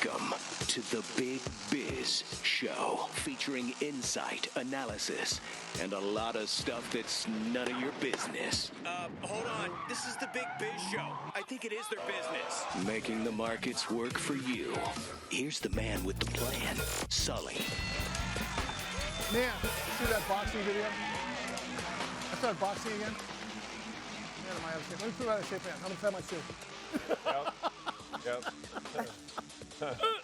Welcome to the Big Biz Show, featuring insight, analysis, and a lot of stuff that's none of your business. Hold on. This is the Big Biz Show. I think it is their business. Making the markets work for you. Here's the man with the plan, Sully. Man, see that boxing video? I started boxing again. Man, am I out of shape? Let me prove out of shape, man. How much time I see? Yep.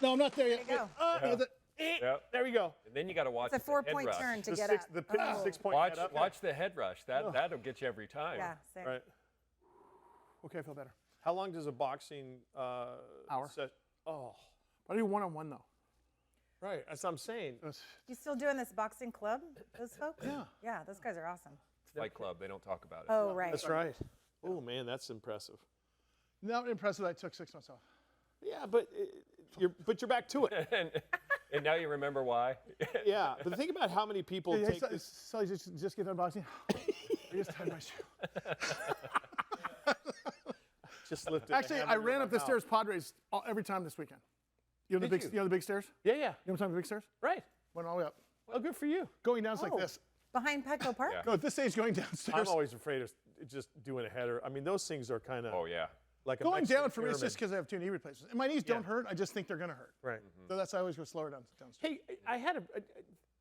No, I'm not there yet. There you go. Yep. There we go. And then you got to watch It's a the head 4-point rush. turn to get up. The 6-point Watch, head up. watch the head rush. That'll get you every time. Yeah, same. Right. Okay, I feel better. How long does a boxing Hour. Oh, But I do one-on-one, though. right. That's what I'm saying. You still doing this boxing club, those folks? Yeah. Yeah, those guys are awesome. Fight Club, they don't talk about it. Oh, right. That's right. Oh man, that's impressive. Not impressive that I took 6 months off. Yeah, but you're back to it. And now you remember why? Yeah, but think about how many people Hey, take so, this. so just get done boxing? I just tied my shoe. Just lifted. Actually, I ran up the stairs Padres every time this weekend. You know the Did big, you? know the big stairs? Yeah, You know what I'm talking about, the big stairs? right. Went all the way up. Oh, good for you. Going down is like Oh. this. Behind Petco Park? Yeah. No, at this stage, going downstairs. I'm always afraid of just doing a header. I mean, those things are kind of Oh, yeah. like a Going Mexican down for me is just pyramid. because I have 2 knee replacements. And my knees don't hurt. I just think they're going to hurt. Right. So that's why I always go slower downstairs. Hey, I had a.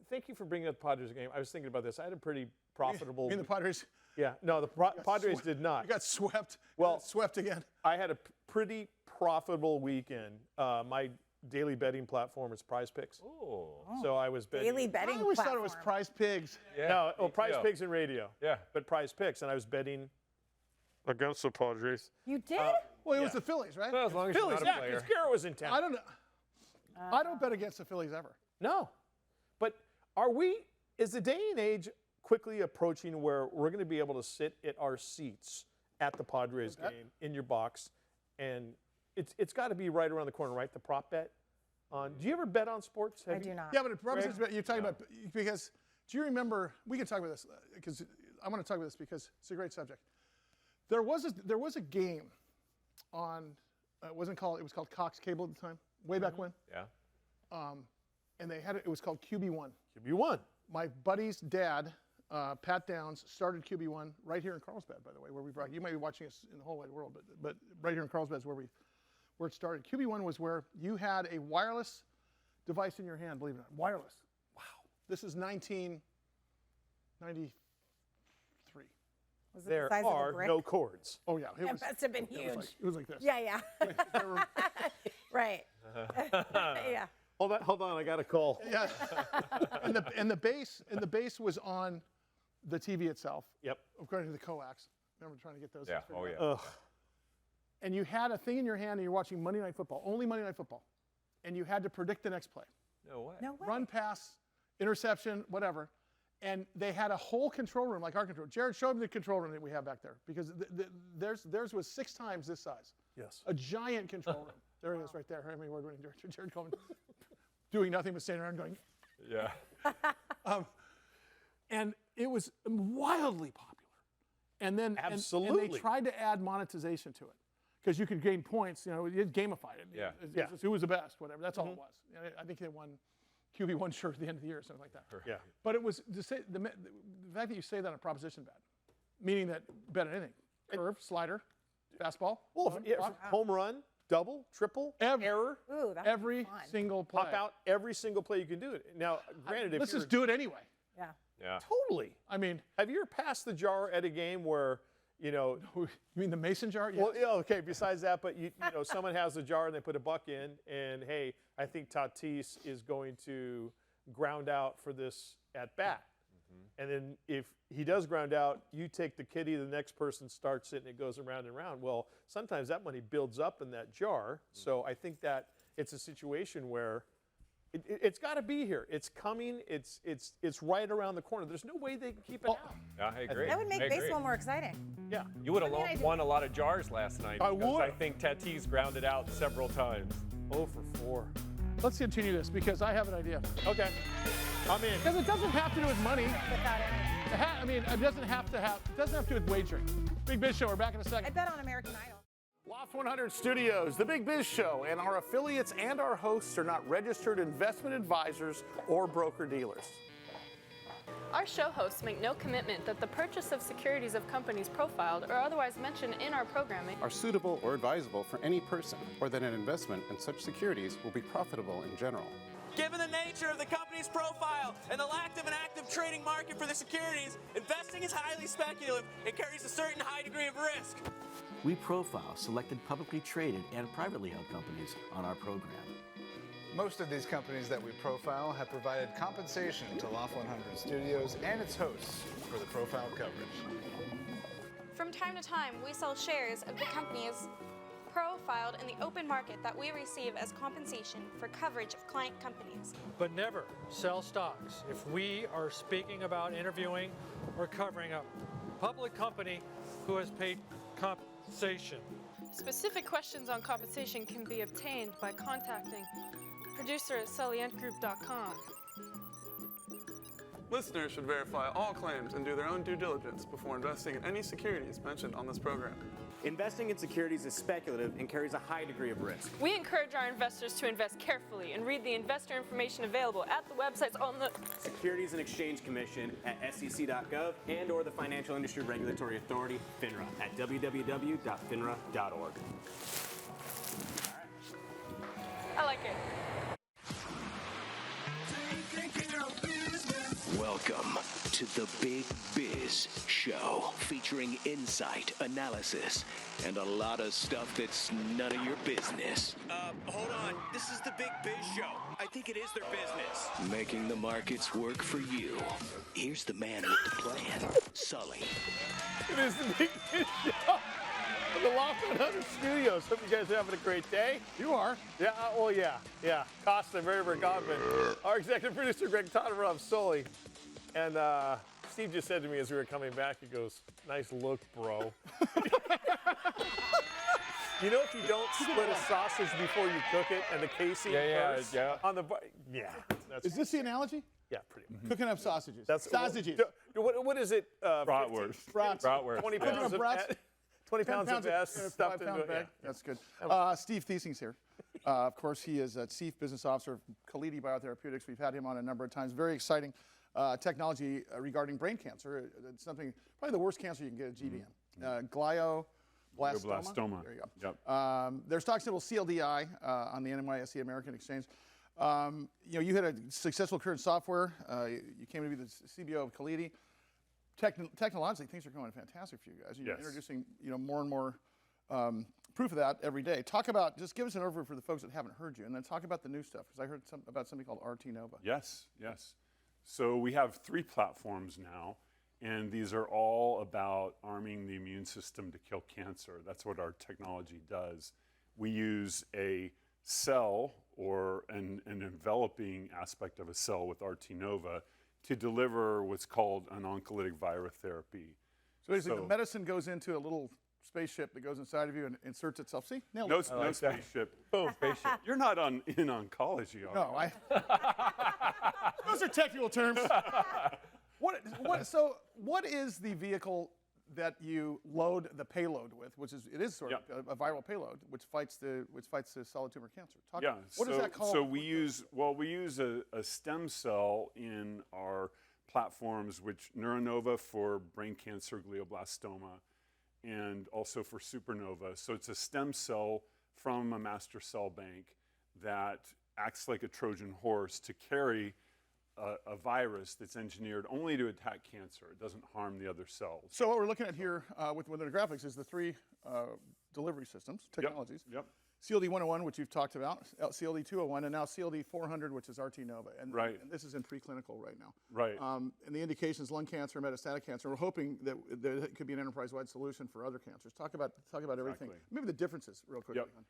Thank you for bringing up the Padres game. I was thinking about this. I had a pretty profitable. You mean the Padres? Yeah. No, the Padres swept. did not. You got swept. Well- Got swept again. I had a pretty profitable weekend. My daily betting platform is Prize Picks. Oh. So I was betting. Daily betting I always platform. thought it was Prize Pigs. Yeah. No, me Prize too. Picks and radio. Yeah. But Prize Picks, and I was betting against the Padres. You did? Well, it was Yeah. the Phillies, right? Well, as long as Phillies, you're yeah, not a because player. Garrett was in town. I don't know. I don't bet against the Phillies ever. No. But is the day and age quickly approaching where we're going to be able to sit at our seats at the Padres game in your box, and it's got to be right around the corner, right? The prop bet on. Do you ever bet on sports? I do not. Yeah, but you're talking about, because do you remember, we can talk about this, because I want to talk about this because it's a great subject. There was a game on, it was called Cox Cable at the time, way back when. Yeah. And they had it was called QB1. QB1. My buddy's dad, Pat Downs, started QB1 right here in Carlsbad, by the way, where we brought. You might be watching us in the whole wide world, but right here in Carlsbad is where it started. QB1 was where you had a wireless device in your hand, believe it or not. Wireless. Wow. This is 1993. Was it the There size of a are brick? no cords. Oh yeah, it That was. must have been It huge. was like this. Yeah, yeah. Right. Yeah. Hold on, I got a call. Yeah. and the base was on the TV itself. Yep. According to the coax. Remember trying to get those? Yeah. things Oh, figured yeah. out? And you had a thing in your hand and you're watching Monday Night Football, only Monday Night Football. And you had to predict the next play. No way. No way. Run, pass, interception, whatever. And they had a whole control room, like our control. Jared, show me the control room that we have back there, because theirs was 6 times this size. Yes. A giant control room. There it is right there. Emmy Award-winning director Jared Coleman, doing nothing but standing around going. Yeah. And it was wildly popular. And then and Absolutely. they tried to add monetization to it, because you could gain points. You know, it gamified it. Yeah. It's just who was the best, whatever. That's all it was. I think they won QB1 shirt at the end of the year or something like that. Yeah. But it was to say the fact that you say that on a proposition bet, meaning that bet on anything, curve, slider, fastball, Well, home run, double, triple, error, Ooh, that every fun. single play. pop out every single play you can do it. Now, granted, if Let's you're just do it anyway. Yeah. Yeah. totally. I mean, Have you ever passed the jar at a game where, you mean the mason jar? Yes. well, yeah, okay, besides that, but someone has the jar and they put a buck in, and hey, I think Tatis is going to ground out for this at bat. And then if he does ground out, you take the kitty, the next person starts it, and it goes around and around. Well, sometimes that money builds up in that jar. So I think that it's a situation where it's got to be here. It's coming. It's right around the corner. There's no way they can keep it out. Yeah, I agree. That would make I agree. baseball more exciting. Yeah. You would have I mean, I do- won a lot of jars last night. I because would. I think Tatis grounded out several times. 0 for 4. Let's continue this, because I have an idea. Okay. I'm in. Because it doesn't have to do with money. Without any. It doesn't have to do with wagering. Big Biz Show. We're back in a second. I bet on American Idol. Law Loft 100 Studios, the Big Biz Show, and our affiliates and our hosts are not registered investment advisors or broker-dealers. Our show hosts make no commitment that the purchase of securities of companies profiled or otherwise mentioned in our programming are suitable or advisable for any person, or that an investment in such securities will be profitable in general. Given the nature of the company's profile and the lack of an active trading market for the securities, investing is highly speculative and carries a certain high degree of risk. We profile selected publicly traded and privately held companies on our program. Most of these companies that we profile have provided compensation to Loft 100 Studios and its hosts for the profile coverage. From time to time, we sell shares of the companies profiled in the open market that we receive as compensation for coverage of client companies. But never sell stocks. If we are speaking about interviewing or covering a public company who has paid compensation. Specific questions on compensation can be obtained by contacting producer at sullyandgroup.com. Listeners should verify all claims and do their own due diligence before investing in any securities mentioned on this program. Investing in securities is speculative and carries a high degree of risk. We encourage our investors to invest carefully and read the investor information available at the websites on the Securities and Exchange Commission at sec.gov and or the Financial Industry Regulatory Authority, FINRA, at www.finra.org. I like it. Welcome to the Big Biz Show, featuring insight, analysis, and a lot of stuff that's none of your business. Hold on. This is the Big Biz Show. I think it is their business. Making the markets work for you. Here's the man with the plan, Sully. It is the Big Biz Show from the Loft 100 Studios. Hope you guys are having a great day. You are. Yeah, well, yeah. Costa Mary Burt-Godwin. Our executive producer, Greg Todoroff, Sully. And Steve just said to me as we were coming back, he goes, "Nice look, bro." You know, if you don't split a sausage before you cook it and the casing first on the that's Is this the analogy? yeah, pretty much. Cooking up sausages. That's sausages. What is it? Bratwurst. Bratwurst. 20 Cooking pounds up of brats. 20 pounds of S stuffed into it. bag. Yeah. That's good. Steve Thiesing's here. Of course, he is Chief Business Officer of Calidi Biotherapeutics. We've had him on a number of times. Very exciting technology regarding brain cancer. It's something, probably the worst cancer you can get at GBM. Glioblastoma. There you go. Yep. There's stock symbol CLDI on the NYSE American Exchange. You had a successful career in software. You came to be the CBO of Calidi. Technologically, things are going fantastic for you guys. You're introducing, more and more proof of that every day. Just give us an overview for the folks that haven't heard you, and then talk about the new stuff, because I heard about something called RT Nova. Yes. So we have 3 platforms now, and these are all about arming the immune system to kill cancer. That's what our technology does. We use a cell or an enveloping aspect of a cell with RT Nova to deliver what's called an oncolytic virotherapy. So basically, the medicine goes into a little spaceship that goes inside of you and inserts itself. See? Nailed it. No spaceship. Boom, spaceship. You're not in oncology, are you? No, those are technical terms. What is the vehicle that you load the payload with, it is sort of a viral payload, which fights the solid tumor cancer? What is that called? So we use a stem cell in our platforms, which Neuronova for brain cancer, glioblastoma, and also for supernova. So it's a stem cell from a master cell bank that acts like a Trojan horse to carry a virus that's engineered only to attack cancer. It doesn't harm the other cells. So what we're looking at here with the graphics is the 3 delivery systems, technologies. Yep. CLD 101, which you've talked about, CLD 201, and now CLD 400, which is RT Nova. And this is in preclinical right now. Right. And the indications, lung cancer, metastatic cancer. We're hoping that it could be an enterprise-wide solution for other cancers. Talk about everything. Maybe the differences real quickly. Yep.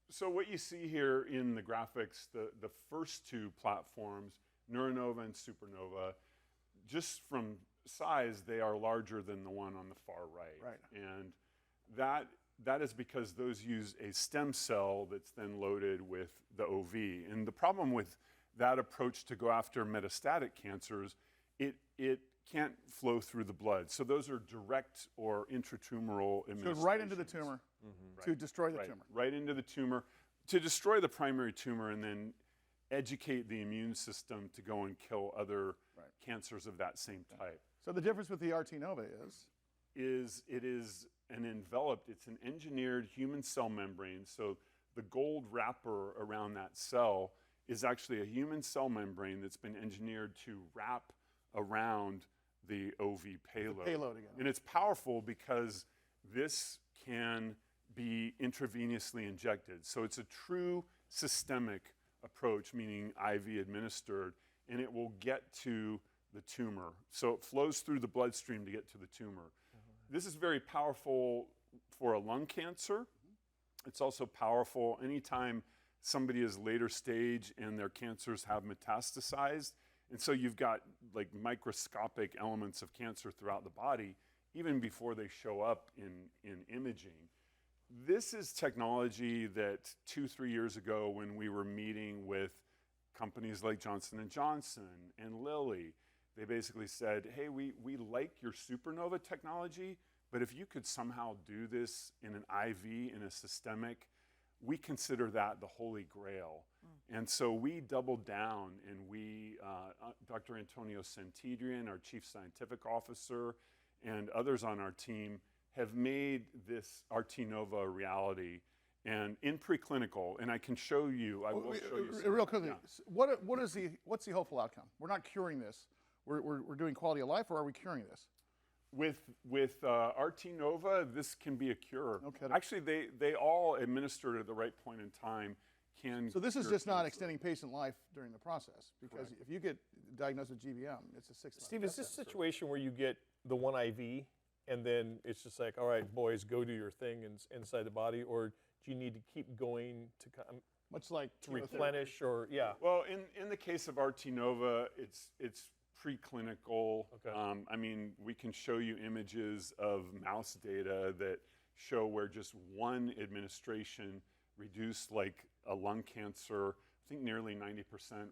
So what you see here in the graphics, the first 2 platforms, Neuronova and Supernova, just from size, they are larger than the one on the far right. Right. And that is because those use a stem cell that's then loaded with the OV. And the problem with that approach to go after metastatic cancers, it can't flow through the blood. So those are direct or intratumoral administrations. So right into the tumor. to destroy the right, tumor. right into the tumor, to destroy the primary tumor and then educate the immune system to go and kill other cancers of that same type. So the difference with the RT Nova is it is it's an engineered human cell membrane. So the gold wrapper around that cell is actually a human cell membrane that's been engineered to wrap around the OV payload. Payload again. And it's powerful because this can be intravenously injected. So it's a true systemic approach, meaning IV administered, and it will get to the tumor. So it flows through the bloodstream to get to the tumor. This is very powerful for a lung cancer. It's also powerful anytime somebody is later stage and their cancers have metastasized. And so you've got like microscopic elements of cancer throughout the body, even before they show up in imaging. This is technology that 2-3 years ago, when we were meeting with companies like Johnson & Johnson and Lilly, they basically said, hey, we like your supernova technology, but if you could somehow do this in an IV, in a systemic, we consider that the holy grail. And so we doubled down, and Dr. Antonio Santidrian, our chief scientific officer, and others on our team have made this RT Nova a reality, and in preclinical, and I can show you, I will show you some. Real quickly, what's the hopeful outcome? We're not curing this. We're doing quality of life, or are we curing this? With RT Nova, this can be a cure. Okay. Actually, they all administered at the right point in time can. So this is cure just not cancer. extending patient life during the process, because if you get diagnosed with GBM, it's a 6-month. Steve, is this a situation where you get the one IV and then it's just like, all right, boys, go do your thing inside the body, or do you need to keep going to much like to replenish, or Well, in the case of RT Nova, it's preclinical. Okay. I mean, we can show you images of mouse data that show where just one administration reduced like a lung cancer, I think nearly 90%.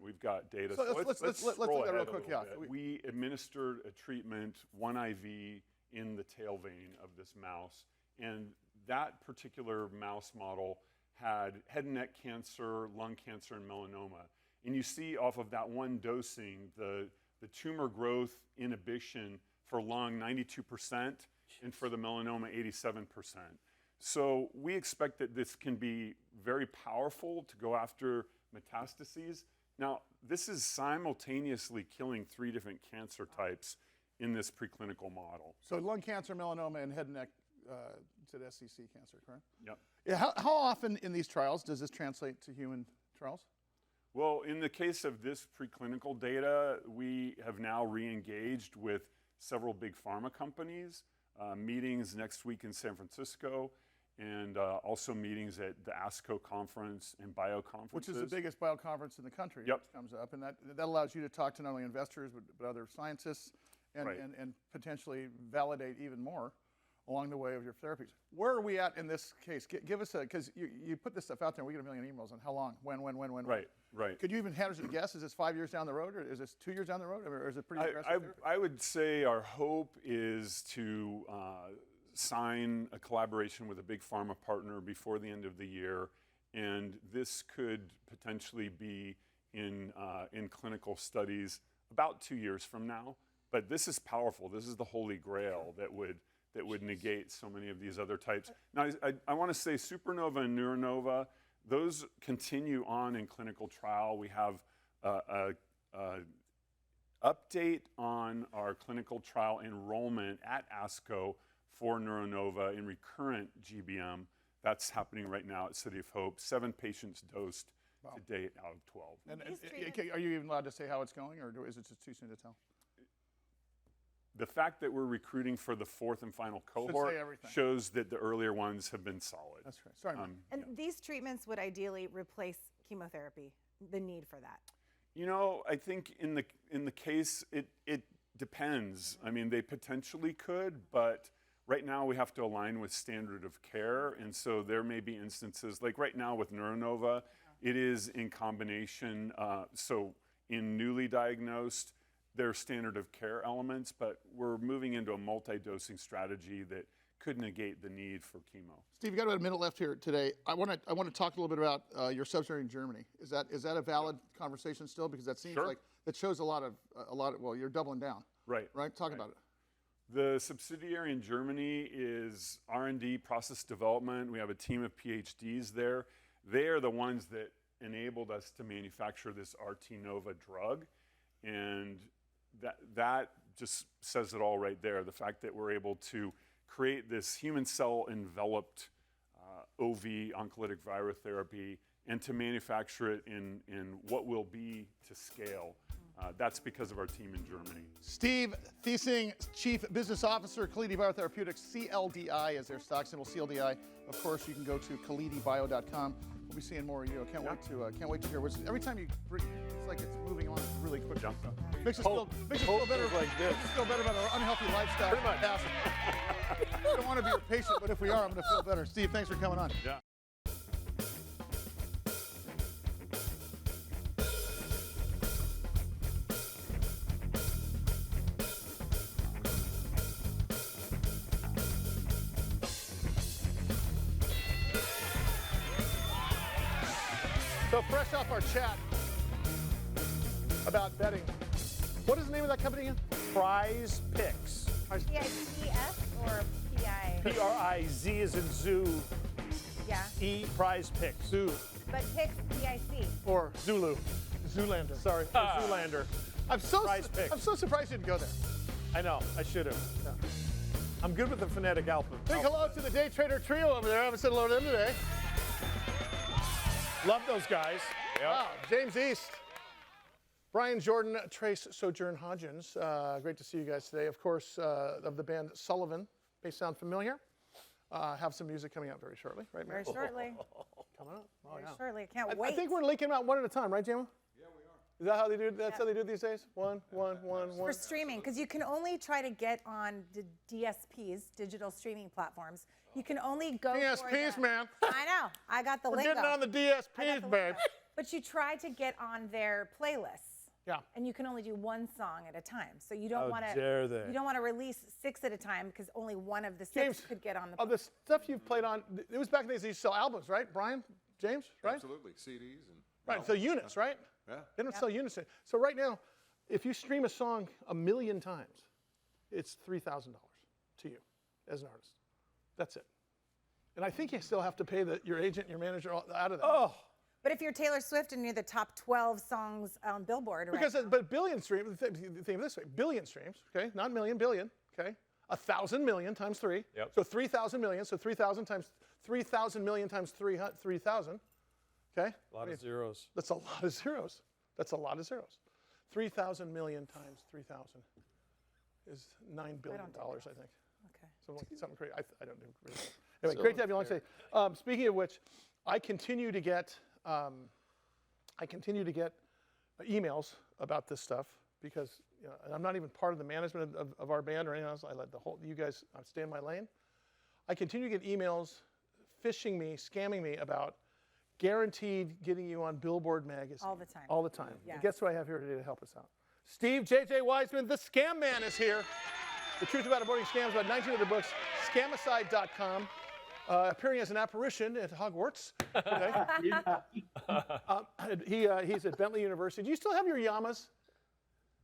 We've got data. So let's do that real quick. Yeah. We administered a treatment, one IV, in the tail vein of this mouse. And that particular mouse model had head and neck cancer, lung cancer, and melanoma. And you see off of that one dosing, the tumor growth inhibition for lung, 92%, and for the melanoma, 87%. So we expect that this can be very powerful to go after metastases. Now, this is simultaneously killing 3 different cancer types in this preclinical model. So lung cancer, melanoma, and head and neck to SCC cancer, correct? Yep. Yeah, how often in these trials does this translate to human trials? Well, in the case of this preclinical data, we have now re-engaged with several big pharma companies, meetings next week in San Francisco, and also meetings at the ASCO conference and bio conferences. Which is the biggest bio conference in the country. Yep. Which comes up, and that allows you to talk to not only investors but other scientists and potentially validate even more along the way of your therapies. Where are we at in this case? Give us because you put this stuff out there, and we get a million emails on how long, when. Right. Could you even hazard a guess? Is this 5 years down the road, or is this 2 years down the road, or is it pretty aggressive? I would say our hope is to sign a collaboration with a big pharma partner before the end of the year, and this could potentially be in clinical studies about 2 years from now. But this is powerful. This is the holy grail that would negate so many of these other types. Now, I want to say supernova and neuronova, those continue on in clinical trial. We have a update on our clinical trial enrollment at ASCO for neuronova in recurrent GBM. That's happening right now at City of Hope. 7 patients dosed to date out of 12. And are you even allowed to say how it's going, or is it just too soon to tell? The fact that we're recruiting for the 4th and final cohort shows that the earlier ones have been solid. That's right. Sorry, Mike. And these treatments would ideally replace chemotherapy, the need for that. You know, I think in the case, it depends. I mean, they potentially could, but right now we have to align with standard of care. And so there may be instances, like right now with neuronova, it is in combination. So in newly diagnosed, there are standard of care elements, but we're moving into a multi-dosing strategy that could negate the need for chemo. Steve, you got about a minute left here today. I want to talk a little bit about your subsidiary in Germany. Is that a valid conversation still? Because that seems like that shows a lot of well, you're doubling down. Right. Right. Talk about it. The subsidiary in Germany is R&D, process development. We have a team of PhDs there. They are the ones that enabled us to manufacture this RT Nova drug, and that just says it all right there. The fact that we're able to create this human cell enveloped OV oncolytic virotherapy and to manufacture it in what will be to scale. That's because of our team in Germany. Steve Thiesing, Chief Business Officer, Calidi Biotherapeutics, CLDI is their stock symbol, CLDI. Of course, you can go to calidibio.com. We'll be seeing more of you. Can't wait to hear what's every time you bring, it's like it's moving on really quickly. So makes us feel better like this. Makes us feel better about our unhealthy lifestyle. Pretty much. I don't want to be your patient, but if we are, I'm going to feel better. Steve, thanks for coming on. Yeah. So fresh off our chat about betting, what is the name of that company again? Prize Picks. P-I-P-S or P-I? P-R-I-Z is in zoo. Yeah. E, Prize Picks. Zoo. But Pix, P-I-C. Or Zulu. Zoolander. Sorry, Zoolander. I'm so surprised you didn't go there. I know, I should have. Yeah. I'm good with the phonetic alphabet. Big hello to the day trader trio over there. I haven't said hello to them today. Love those guys. Yep. Wow, James East, Brian Jordan, Trace Sojourn Hodgins. Great to see you guys today. Of course, of the band Sullivan. May sound familiar. Have some music coming out very shortly, right? Very shortly. Coming up. Very shortly. I can't wait. I think we're leaking them out one at a time, right, Jama? Yeah, we are. Is that how they do it? That's how they do it these days? One. For streaming, because you can only try to get on the DSPs, digital streaming platforms. You can only go DSPs, man. I know. I got the We're lingo. getting on the DSPs, babe. But you try to get on their playlists. Yeah. And you can only do one song at a time. So you don't want to. Dare they? You don't want to release 6 at a time because only one of the 6 James, could get on the. Of the stuff you've played on, it was back in the days you used to sell albums, right, Brian? James, right? Absolutely, CDs and. Right, so units, right? Yeah. They don't sell units. So right now, if you stream a song 1 million times, it's $3,000 to you as an artist. That's it. And I think you still have to pay your agent, your manager out of that. Oh. But if you're Taylor Swift and you're the top 12 songs on Billboard, right? But billion streams, think of it this way, billion streams, okay? Not million, billion, okay? 1,000 million times 3. Yep. So 3,000 million, so 3,000 times 3,000 million times 3,000, okay? A lot of zeros. That's a lot of zeros. That's a lot of zeros. 3,000 million times 3,000 is $9 billion, I think. Okay. Something crazy. I don't know. Really. Anyway, great to have you along today. Speaking of which, I continue to get emails about this stuff because I'm not even part of the management of our band or anything else. I let you guys stay in my lane. I continue to get emails phishing me, scamming me about guaranteed getting you on Billboard magazine. All the time. All the time. Yes. And guess who I have here today to help us out? Steve JJ Weisman, the Scam Man, is here. The truth about aborting scams, about 19 other books, scamicide.com. Appearing as an apparition at Hogwarts today. He's at Bentley University. Do you still have your llamas?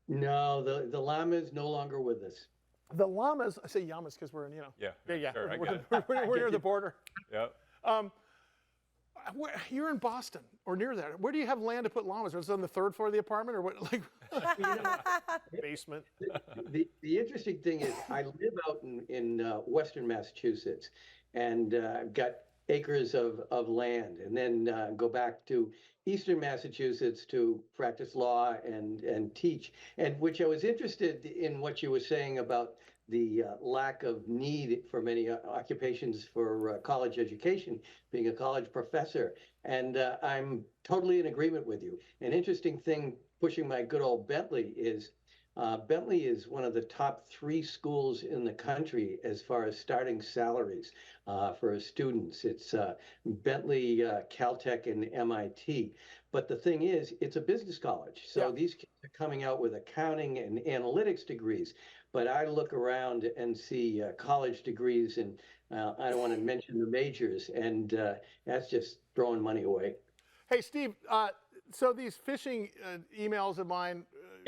No, the llama is no longer with us. The llamas, I say llamas because we're in, Yeah. Sure, We're we're near the border. Yep. You're in Boston or near there. Where do you have land to put llamas? Is it on the 3rd floor of the apartment or what? Like basement. The interesting thing is I live out in Western Massachusetts and got acres of land, and then go back to Eastern Massachusetts to practice law and teach. And which I was interested in what you were saying about the lack of need for many occupations for college education, being a college professor. And I'm totally in agreement with you. An interesting thing pushing my good old Bentley is Bentley is one of the top 3 schools in the country as far as starting salaries for students. It's Bentley, Caltech, and MIT. But the thing is, it's a business college. So these kids are coming out with accounting and analytics degrees. But I look around and see college degrees, and I don't want to mention the majors, and that's just throwing money away. Hey, Steve, so these phishing emails of mine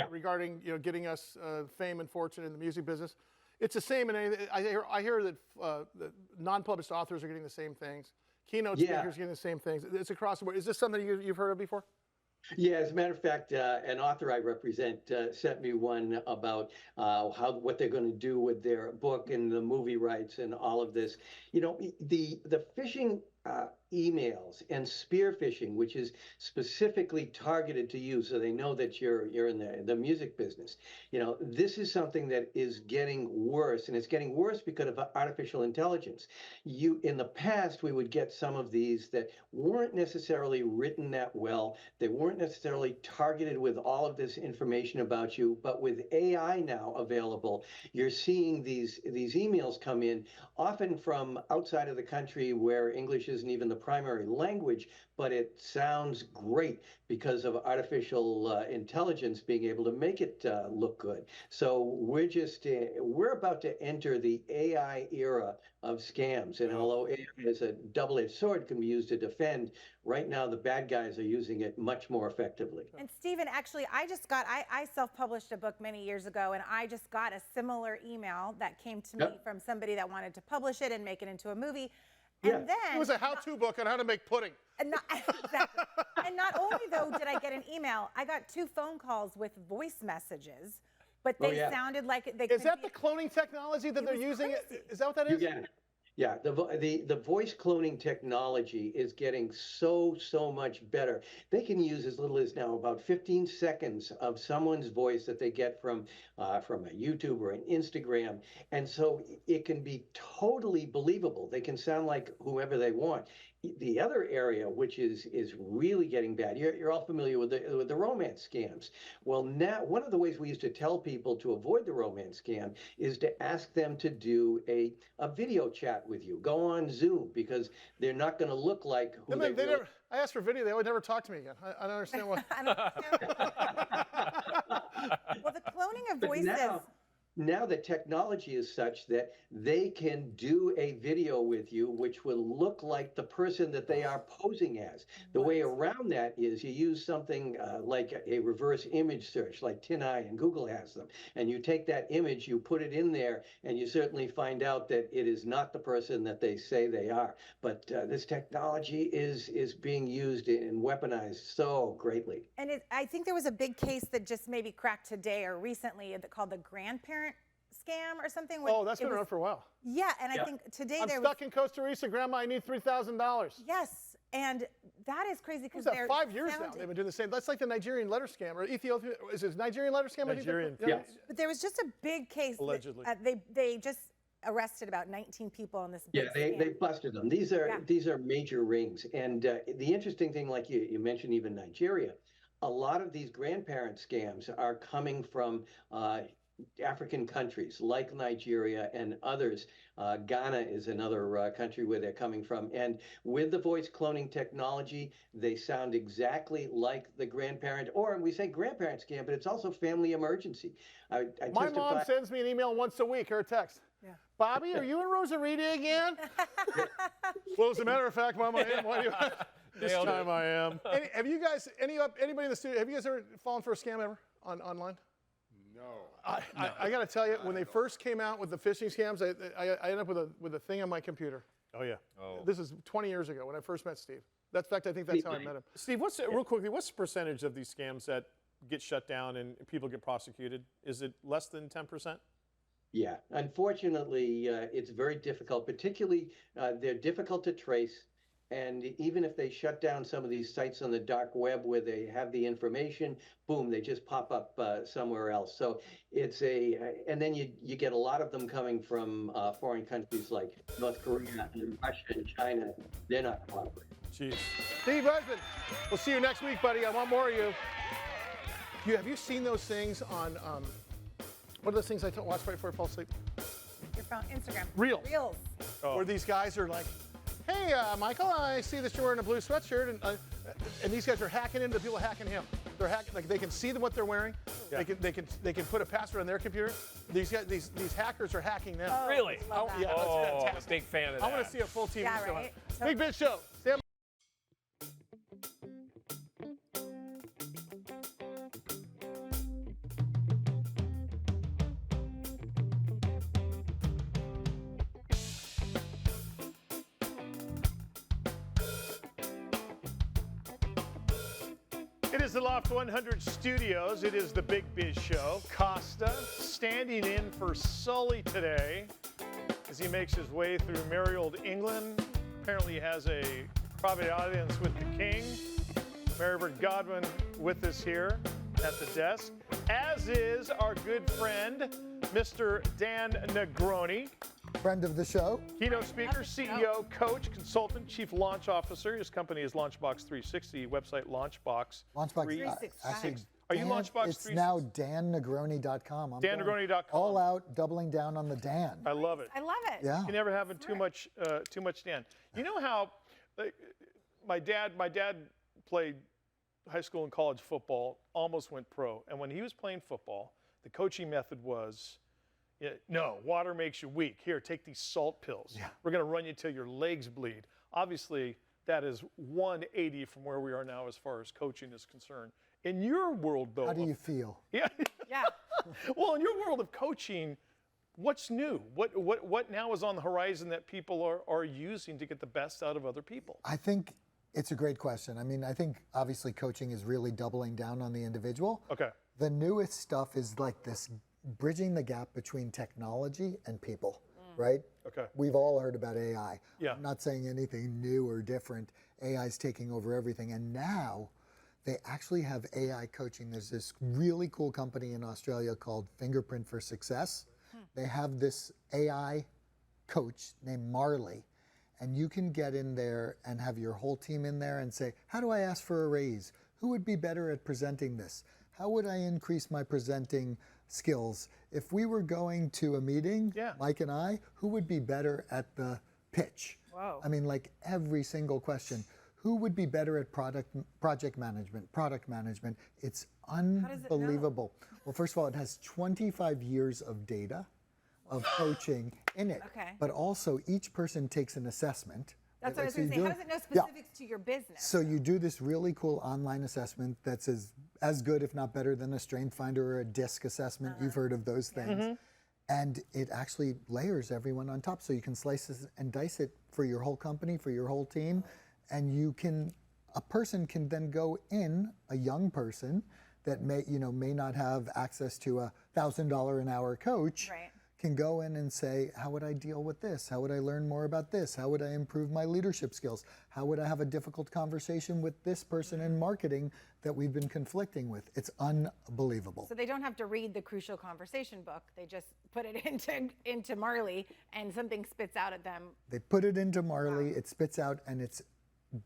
regarding getting us fame and fortune in the music business, it's the same in anything. I hear that non-published authors are getting the same things. Keynote speakers are getting the same things. It's across the board. Is this something you've heard of before? Yeah, as a matter of fact, an author I represent sent me one about what they're going to do with their book and the movie rights and all of this. You know, the phishing emails and spear phishing, which is specifically targeted to you, so they know that you're in the music business. You know, this is something that is getting worse, and it's getting worse because of artificial intelligence. In the past, we would get some of these that weren't necessarily written that well. They weren't necessarily targeted with all of this information about you, but with AI now available, you're seeing these emails come in, often from outside of the country where English isn't even the primary language, but it sounds great because of artificial intelligence being able to make it look good. So we're about to enter the AI era of scams. And although AI is a double-edged sword, can be used to defend, right now the bad guys are using it much more effectively. And Stephen, actually, I self-published a book many years ago, and I just got a similar email that came to me from somebody that wanted to publish it and make it into a movie. And then it was a how-to book on how to make pudding. And not only, though, did I get an email, I got 2 phone calls with voice messages, but they sounded like they Is that the cloning technology that they're using? Is that what that is? You get it. Yeah, the voice cloning technology is getting so much better. They can use as little as now about 15 seconds of someone's voice that they get from a YouTube or an Instagram, and so it can be totally believable. They can sound like whoever they want. The other area, which is really getting bad, you're all familiar with the romance scams. Well, now one of the ways we used to tell people to avoid the romance scam is to ask them to do a video chat with you. Go on Zoom, because they're not going to look like who they really never. I asked for video. They would never talk to me again. I don't understand why. Well, the cloning of voices. Now the technology is such that they can do a video with you which will look like the person that they are posing as. The way around that is you use something like a reverse image search, like TinEye and Google has them. And you take that image, you put it in there, and you certainly find out that it is not the person that they say they are. But this technology is being used and weaponized so greatly. And I think there was a big case that just maybe cracked today or recently called the grandparent scam or something. That's been around for a while. Yeah, and I think today I'm stuck in Costa Rica, Grandma. I need $3,000. Yes, and that is crazy because they're 5 years now. They've been doing the same. That's like the Nigerian letter scam, or Ethiopia. Is it Nigerian letter scam? Nigerian. Yes. But there was just a big case. Allegedly. They just arrested about 19 people on this. Yeah, they busted them. These are major rings. And the interesting thing, like you mentioned, even Nigeria, a lot of these grandparent scams are coming from African countries like Nigeria and others. Ghana is another country where they're coming from. And with the voice cloning technology, they sound exactly like the grandparent, or we say grandparent scam, but it's also family emergency. My mom sends me an email once a week or a text. Yeah. Bobby, are you in Rosarita again? Well, as a matter of fact, Mom, I am. Why do you? This time I am. Have you guys, anybody in the studio, have you guys ever fallen for a scam ever online? No. I got to tell you, when they first came out with the phishing scams, I ended up with a thing on my computer. Oh, yeah. This is 20 years ago when I first met Steve. In fact, I think that's how I met him. Steve, real quickly, what's the percentage of these scams that get shut down and people get prosecuted? Is it less than 10%? Yeah, unfortunately, it's very difficult. Particularly, they're difficult to trace. And even if they shut down some of these sites on the dark web where they have the information, boom, they just pop up somewhere else. So it's and then you get a lot of them coming from foreign countries like North Korea and Russia and China. They're not cooperating. Jeez. Steve Weisman, we'll see you next week, buddy. I want more of you. Have you seen those things on What are those things I watch right before I fall asleep? Your phone, Instagram. Reels. Reels. Oh. Where these guys are like, hey, Michael, I see that you're wearing a blue sweatshirt, and these guys are hacking into the people hacking him. They're hacking, like they can see what they're wearing. Yeah. They can put a password on their computer. These guys, these hackers are hacking them. Oh, Really? love that. Yeah, that's Oh, fantastic. big fan of that. I want to see a full TV Yeah, show. right? Big Biz Show. Stand It is the Loft 100 Studios. It is the Big Biz Show. Costa standing in for Sully today as he makes his way through merry old England. Apparently he has a private audience with the King. Mary Burt-Godwin with us here at the desk, as is our good friend, Mr. Dan Negroni. Friend of the show. Keynote speaker, CEO, coach, consultant, chief launch officer. His company is Launchbox 360, website Launchbox. Launchbox 360. Are you Launchbox 360? It's now dannegroni.com. dannegroni.com. All out, doubling down on the Dan. I love it. I love it. Yeah. You can never have too much Dan. You know how my dad played high school and college football, almost went pro. And when he was playing football, the coaching method was, no, water makes you weak. Here, take these salt pills. Yeah. We're going to run you till your legs bleed. Obviously, that is 180 from where we are now as far as coaching is concerned. In your world, though. How do you feel? Yeah. Yeah. Well, in your world of coaching, what's new? What now is on the horizon that people are using to get the best out of other people? I think it's a great question. I mean, I think obviously coaching is really doubling down on the individual. Okay. The newest stuff is like this bridging the gap between technology and people, right? Okay. We've all heard about AI. Yeah. I'm not saying anything new or different. AI is taking over everything. And now they actually have AI coaching. There's this really cool company in Australia called Fingerprint for Success. They have this AI coach named Marley. And you can get in there and have your whole team in there and say, how do I ask for a raise? Who would be better at presenting this? How would I increase my presenting skills? If we were going to a meeting, Mike and I, who would be better at the pitch? Whoa. I mean, like every single question. Who would be better at project management, product management? It's unbelievable. Well, first of all, it has 25 years of data of coaching in it. Okay. But also each person takes an assessment. That's what I was So going to you say. do How it- does it know specifics to your business? So you do this really cool online assessment that's as good, if not better, than a strength finder or a DISC assessment. You've heard of those things. And it actually layers everyone on top. So you can slice it and dice it for your whole company, for your whole team. And a person can then go in, a young person that may not have access to a $1,000 an hour coach. Right. Can go in and say, how would I deal with this? How would I learn more about this? How would I improve my leadership skills? How would I have a difficult conversation with this person in marketing that we've been conflicting with? It's unbelievable. So they don't have to read the Crucial Conversation book. They just put it into Marley and something spits out at them. They put it into Marley, it spits out, and it's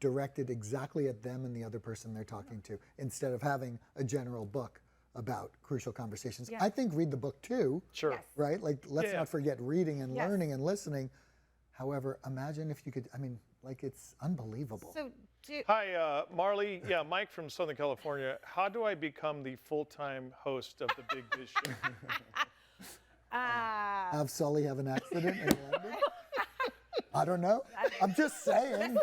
directed exactly at them and the other person they're talking to, instead of having a general book about crucial conversations. Yeah. I think read the book too. Sure. Yes. Right? Like, let's not forget reading and Yes. learning and listening. However, imagine if you could, it's unbelievable. So Hi, Marley. Yeah, Mike from Southern California. How do I become the full-time host of the Big Biz Show? Have Sully have an accident in London? I don't know. I'm just saying.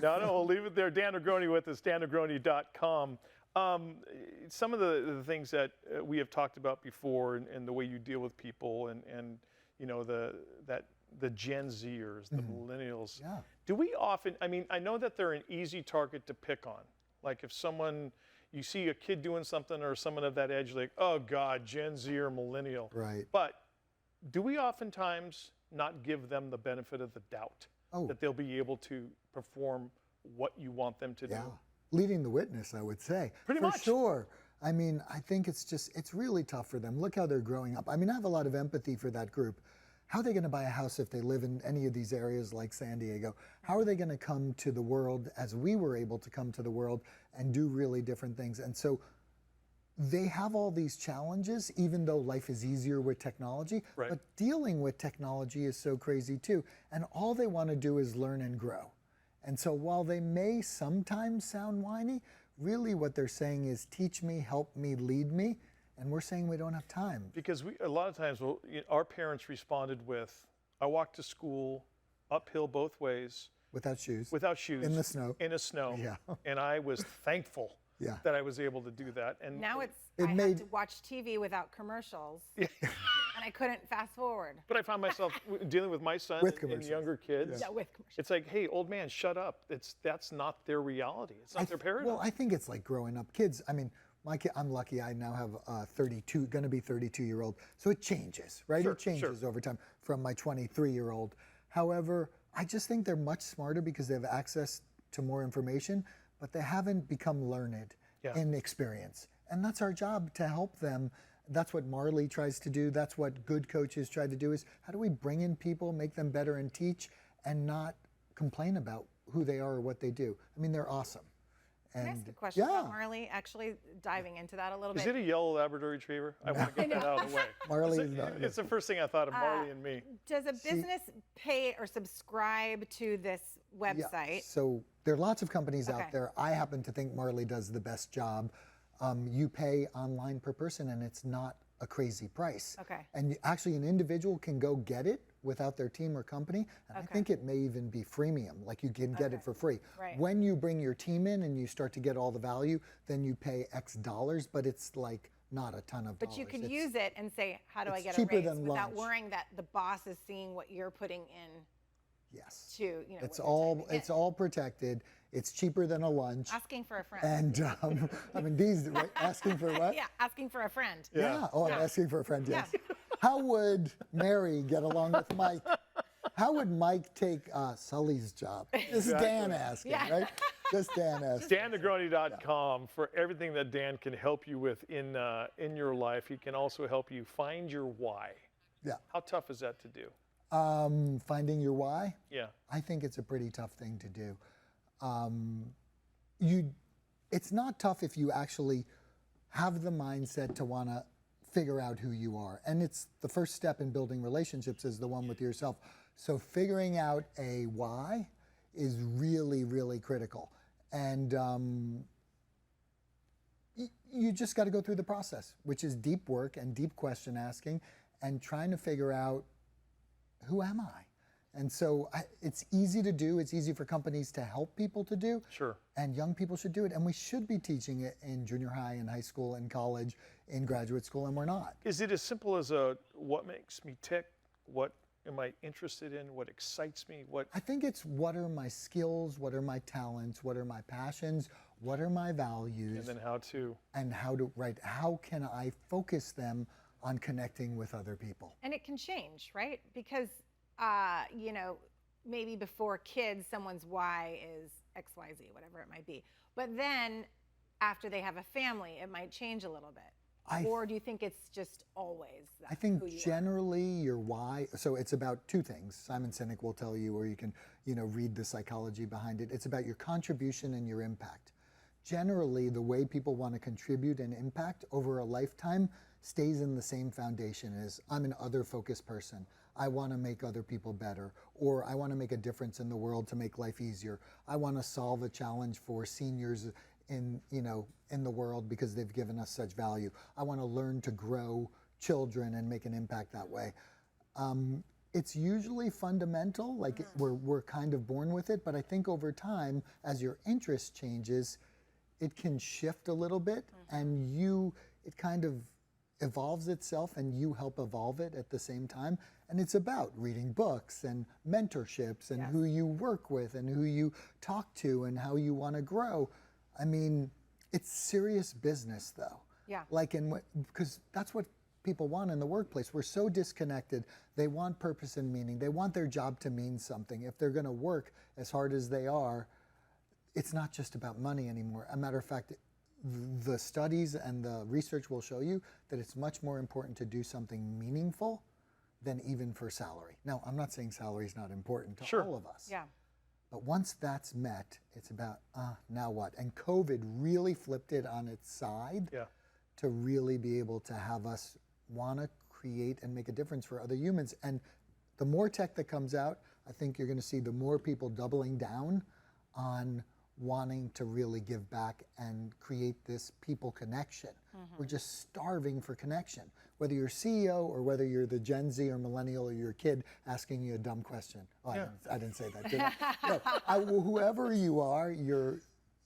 No, we'll leave it there. Dan Negroni with us, dannegroni.com. Some of the things that we have talked about before, and the way you deal with people, and the Gen Zers, the millennials. Yeah. Do we often? I know that they're an easy target to pick on. Like if you see a kid doing something or someone of that age, like, oh God, Gen Z or millennial. Right. But do we oftentimes not give them the benefit of the doubt that they'll be able to perform what you want them to do? Leading the witness, I would say. Pretty for much. Sure. I think it's really tough for them. Look how they're growing up. I have a lot of empathy for that group. How are they going to buy a house if they live in any of these areas like San Diego? How are they going to come to the world as we were able to come to the world and do really different things? And so they have all these challenges, even though life is easier with technology. Right. But dealing with technology is so crazy too. And all they want to do is learn and grow. And so while they may sometimes sound whiny, really what they're saying is teach me, help me, lead me. And we're saying we don't have time. Because a lot of times our parents responded with, I walked to school uphill both ways. Without shoes. Without shoes. In the snow. In the snow. Yeah. And I was thankful that I was able to do that. And now I had to watch TV without commercials, and I couldn't fast forward. But I found myself dealing with my son and younger kids. Yeah, with commercials. It's like, hey, old man, shut up. That's not their reality. It's not their paradigm. Well, I think it's like growing up. Kids, I mean, my kid, I'm lucky I now have a 32, going to be 32-year-old. So it changes, right? Sure, it changes over time from my 23-year-old. However, I just think they're much smarter because they have access to more information, but they haven't become learned in experience. And that's our job, to help them. That's what Marley tries to do. That's what good coaches try to do, is how do we bring in people, make them better and teach, and not complain about who they are or what they do. I mean, they're awesome. Can I ask a question about Marley? Actually, diving into that a little bit. Is it a yellow Labrador Retriever? I want to get that out of the way. Marley it's the first thing I thought of, Marley and me. Does a business pay or subscribe to this website? Yeah. So there are lots of companies out there. I happen to think Marley does the best job. You pay online per person, and it's not a crazy price. Okay. And actually, an individual can go get it without their team or company. And I think it may even be freemium, like you can get it for free. Right. When you bring your team in and you start to get all the value, then you pay X dollars, but it's like not a ton of dollars. But you can use it and say, how do I get a cheaper raise than without lunch. worrying that the boss is seeing what you're putting in. Yes. To, you know, It's all protected. It's cheaper than a lunch. Asking for a friend. And I mean, these right, asking for what? Yeah, asking for a friend. Yeah. Oh, asking for a friend. Yes. How would Mary get along with Mike? How would Mike take Sully's job? This is Dan asking, right? Just Dan asking. DanNegroni.com for everything that Dan can help you with in your life. He can also help you find your why. Yeah. How tough is that to do? Finding your why? Yeah. I think it's a pretty tough thing to do. It's not tough if you actually have the mindset to want to figure out who you are. And it's the first step in building relationships is the one with yourself. So figuring out a why is really, really critical. And you just got to go through the process, which is deep work and deep question asking and trying to figure out, who am I? And so it's easy to do. It's easy for companies to help people to do. Sure. And young people should do it. And we should be teaching it in junior high, in high school, in college, in graduate school, and we're not. Is it as simple as what makes me tick? What am I interested in? What excites me? I think it's what are my skills? What are my talents? What are my passions? What are my values? And then how to. And how can I focus them on connecting with other people? And it can change, right? Because you know, maybe before kids, someone's why is XYZ, whatever it might be. But then after they have a family, it might change a little bit. Or do you think it's just always that? I think generally your why, so it's about two things. Simon Sinek will tell you, or you can, read the psychology behind it. It's about your contribution and your impact. Generally, the way people want to contribute and impact over a lifetime stays in the same foundation as I'm an other-focused person. I want to make other people better, or I want to make a difference in the world to make life easier. I want to solve a challenge for seniors in the world because they've given us such value. I want to learn to grow children and make an impact that way. It's usually fundamental, like we're kind of born with it, but I think over time, as your interest changes, it can shift a little bit, and it kind of evolves itself, and you help evolve it at the same time. And it's about reading books and mentorships and who you work with and who you talk to and how you want to grow. I mean, it's serious business, though. Yeah. Because that's what people want in the workplace. We're so disconnected. They want purpose and meaning. They want their job to mean something. If they're going to work as hard as they are, it's not just about money anymore. A matter of fact, the studies and the research will show you that it's much more important to do something meaningful than even for salary. Now, I'm not saying salary is not important to all of us. Yeah. But once that's met, it's about, now what? And COVID really flipped it on its side. Yeah. to really be able to have us want to create and make a difference for other humans. And the more tech that comes out, I think you're going to see the more people doubling down on wanting to really give back and create this people connection. We're just starving for connection. Whether you're CEO or whether you're the Gen Z or millennial or you're a kid asking you a dumb question. Oh, I didn't say that, did I? No, whoever you are, you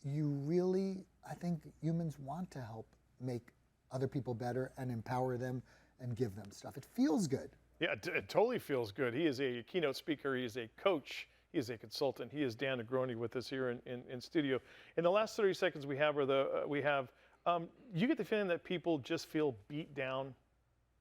really, I think humans want to help make other people better and empower them and give them stuff. It feels good. Yeah, it totally feels good. He is a keynote speaker. He is a coach. He is a consultant. He is Dan Negroni with us here in studio. In the last 30 seconds we have, you get the feeling that people just feel beat down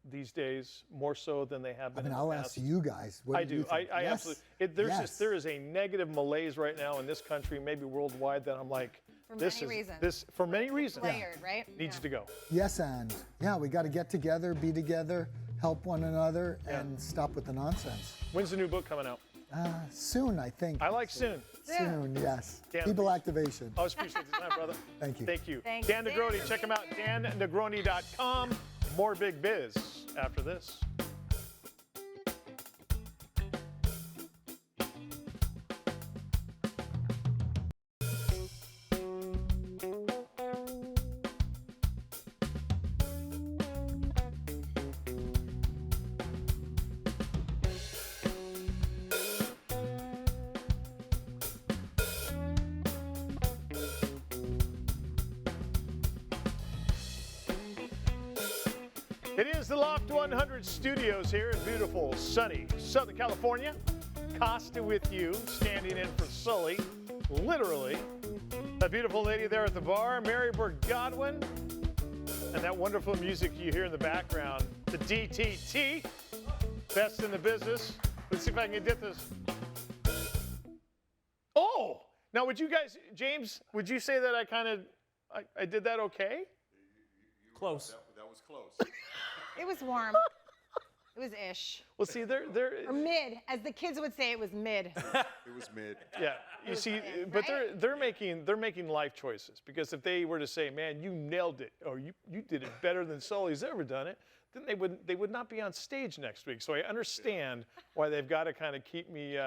these days more so than they have been. I mean, in I'll the past. ask you guys. What do you think? I Yes. absolutely. Yes. There is a negative malaise right now in this country, maybe worldwide, that I'm like, For this many is reasons. this for many reasons. Layered, right? Needs to go. Yes, and yeah, we got to get together, be together, help one another, and stop with the nonsense. When's the new book coming out? Soon, I think. I like soon. Soon, yes. Dan, People activation. Always appreciate the time, brother. Thank you. Thank you. Thanks, Dan Dan. Negroni, check him out, dannegroni.com. More Big Biz after this. It is the Loft 100 Studios here in beautiful, sunny Southern California. Costa with you, standing in for Sully, literally. That beautiful lady there at the bar, Mary Burt-Godwin. And that wonderful music you hear in the background, the DTT, best in the business. Let's see if I can get this. Oh! Now, would you guys, James, would you say that I did that okay? Close. That was close. It was warm. It was ish. Well, see, Or mid, as the kids would say, it was mid. It was mid. Yeah, you see, but they're making life choices, because if they were to say, "Man, you nailed it," or "You did it better than Sully's ever done it," then they would not be on stage next week. So I understand why they've got to kind of keep me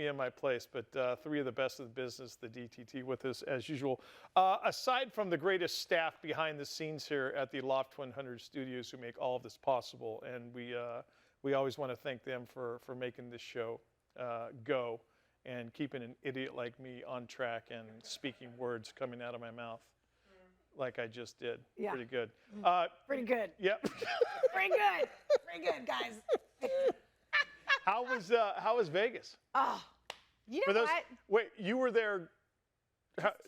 in my place. But three of the best of the business, the DTT, with us as usual. Aside from the greatest staff behind the scenes here at the Loft 100 Studios who make all of this possible, and we always want to thank them for making this show go and keeping an idiot like me on track and speaking words coming out of my mouth like I just did. Yeah. Pretty good. Pretty good. Yep. Pretty good. Pretty good, guys. How was Vegas? Oh, you know what? Wait, you were there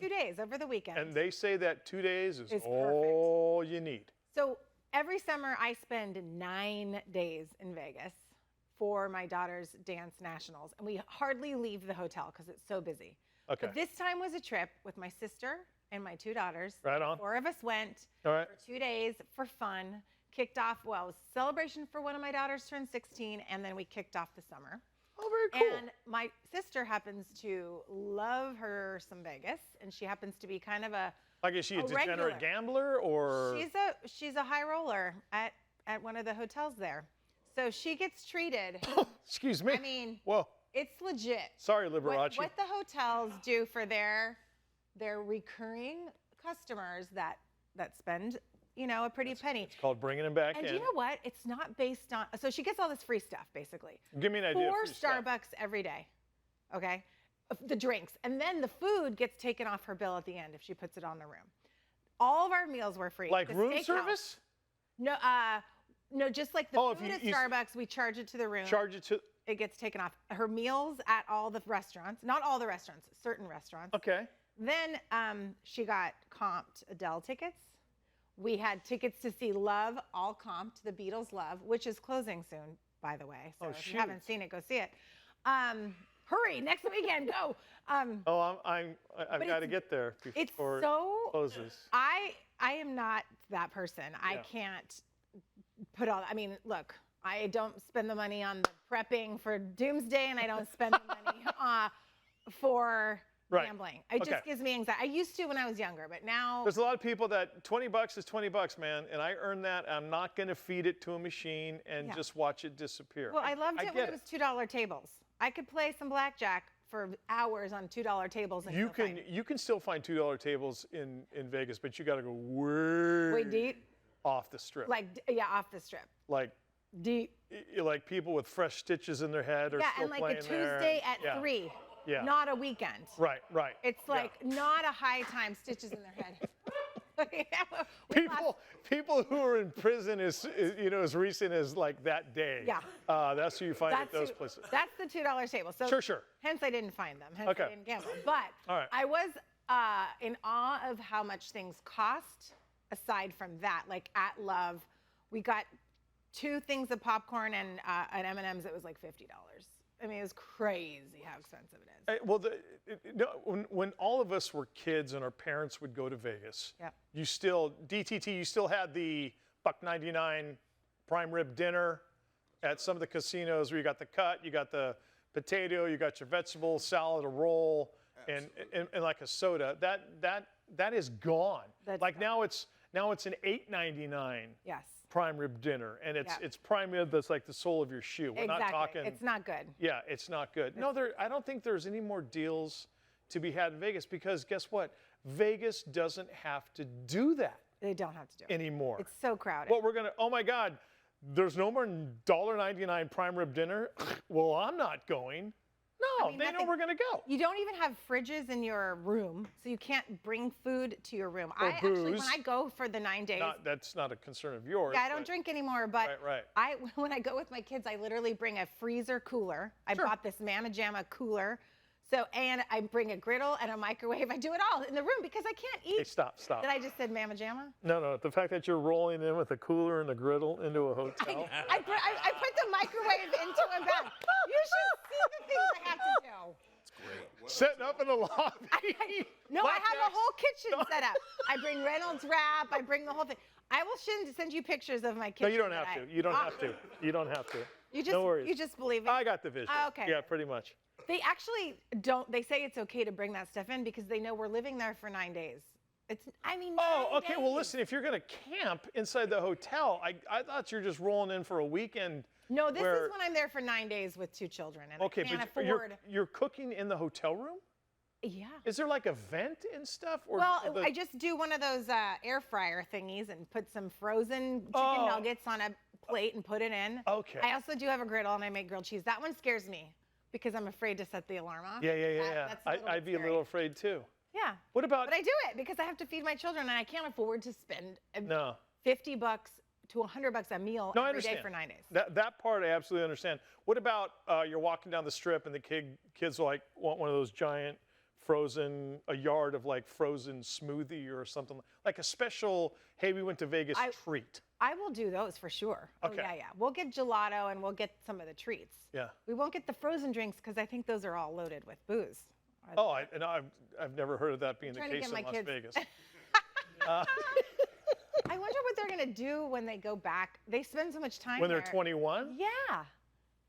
2 days over the weekend. And they say that 2 days is It's all you need. So every summer I spend 9 days in Vegas for my daughter's dance nationals, and we hardly leave the hotel because it's so busy. Okay. But this time was a trip with my sister and my 2 daughters. Right on. 4 of us went All right. for 2 days for fun. Kicked off, it was celebration for one of my daughters turned 16, and then we kicked off the summer. Oh, very cool. And my sister happens to love her some Vegas, and she happens to be kind of a Like, is she a degenerate regular. gambler, or? She's a high roller at one of the hotels there. So she gets treated. Excuse me. I mean, whoa. It's legit. Sorry, Liberace. What the hotels do for their recurring customers that spend, a pretty penny. It's called bringing them back And in. you know what? It's not based on. So she gets all this free stuff, basically. Give me an idea. 4 of free stuff. Starbucks every day. Okay, the drinks, and then the food gets taken off her bill at the end if she puts it on the room. All of our meals were free. Like The room steakhouse- service? No, just like the Oh, if food you- at you- Starbucks, we charge it to the room. Charge it to. It gets taken off. Her meals at all the restaurants, not all the restaurants, certain restaurants. Okay. Then she got comped Adele tickets. We had tickets to see Love, all comped, the Beatles Love, which is closing soon, by the way. So if you haven't seen it, go see it. Hurry, next weekend, go. I've got to get there before it closes. I am not that person. I can't put all. I mean, look, I don't spend the money on the prepping for Doomsday, and I don't spend the money for Right. gambling. It just gives me anxiety. I used to when I was younger, but now. There's a lot of people that $20 is $20, man, and I earned that. I'm not going to feed it to a machine and just watch it disappear. Well, I loved it when it was $2 tables. I could play some blackjack for hours on $2 tables. And you can still find $2 tables in Vegas, but you got to go way deep off the strip. Like off the strip. Like deep. Like people with fresh stitches in their head are still and playing like a Tuesday at 3. Yeah. Not a weekend. Right. It's like not a high time, stitches in their head. People who are in prison is as recent as like that day. Yeah. That's who you find at those places. That's the $2 table. So Sure. Hence I didn't find them. Hence I didn't gamble. But I was in awe of how much things cost. Aside from that, like at Love, we got 2 things of popcorn and an M&M's. It was like $50. I mean, it was crazy how expensive it is. Well, when all of us were kids and our parents would go to Vegas, you still had the $1.99 prime rib dinner at some of the casinos where you got the cut, you got the potato, you got your vegetable salad, a roll, and like a soda. That is gone. Now it's an $8.99. Yes. Prime rib dinner, and it's prime rib that's like the sole of your shoe. We're not talking. It's not good. Yeah, it's not good. No, I don't think there's any more deals to be had in Vegas because guess what? Vegas doesn't have to do that. They don't have to do it anymore. It's so crowded. Well, oh my God, there's no more $1.99 prime rib dinner. Well, I'm not going. No, they know we're going to go. You don't even have fridges in your room, so you can't bring food to your room. Or Actually, when I go for the 9 days. That's not a concern of yours. Yeah, I don't drink anymore, but when I go with my kids, I literally bring a freezer cooler. I bought this Mama Jamma cooler. And I bring a griddle and a microwave. I do it all in the room because I can't eat. Hey, stop. Did I just said Mama Jamma? No. The fact that you're rolling in with a cooler and a griddle into a hotel. I put the microwave into a bag. You should see the things I have to do. It's great. Setting up in the lobby. I have a whole kitchen set up. I bring Reynolds wrap. I bring the whole thing. I will send you pictures of my kitchen. No, you don't have to. You don't have to. You don't have to. No worries. You just believe it. I got the vision. Okay. Yeah, pretty much. They actually don't. They say it's okay to bring that stuff in because they know we're living there for 9 days. Okay. Well, listen. If you're going to camp inside the hotel, I thought you're just rolling in for a weekend. No, this is when I'm there for 9 days with 2 children, and I can't afford. You're cooking in the hotel room? Yeah. Is there like a vent and stuff? I just do one of those air fryer thingies and put some frozen chicken nuggets on a plate and put it in. Okay. I also do have a griddle and I make grilled cheese. That one scares me because I'm afraid to set the alarm off. Yeah. I'd be a little afraid too. Yeah. What about? But I do it because I have to feed my children and I can't afford to spend $50 to $100 a meal every day for 9 days. That part I absolutely understand. What about you're walking down the strip and the kids like want one of those giant a yard of like frozen smoothie or something, like a special, hey, we went to Vegas treat. I will do those for sure. Okay. Oh, yeah. We'll get gelato and we'll get some of the treats. Yeah. We won't get the frozen drinks because I think those are all loaded with booze. I've never heard of that being the case in Las Vegas. I wonder what they're going to do when they go back. They spend so much time when they're 21? Yeah.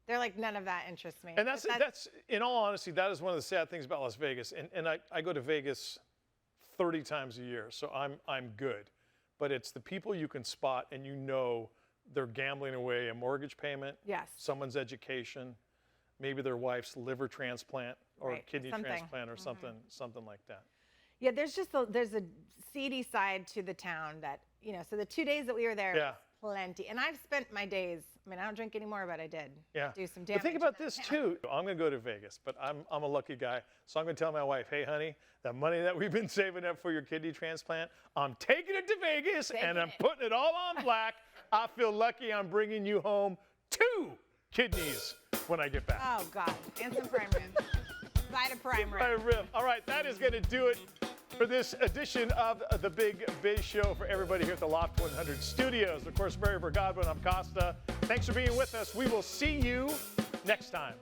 They're like, none of that interests me. And that's in all honesty, that is one of the sad things about Las Vegas. And I go to Vegas 30 times a year, so I'm good. But it's the people you can spot and they're gambling away a mortgage payment, someone's education, maybe their wife's liver transplant or kidney transplant or something like that. Yeah, there's a seedy side to the town that, so the 2 days that we were there, plenty. And I've spent my days, I don't drink anymore, but I did do some damage. But think about this too. I'm going to go to Vegas, but I'm a lucky guy. So I'm going to tell my wife, hey, honey, that money that we've been saving up for your kidney transplant, I'm taking it to Vegas and I'm putting it all on black. I feel lucky I'm bringing you home 2 kidneys when I get back. Oh, God. And some prime rib. Side of prime rib. All right, that is going to do it for this edition of the Big Biz Show for everybody here at the Loft 100 Studios. Of course, Mary Burt-Godwin, I'm Costa. Thanks for being with us. We will see you next time.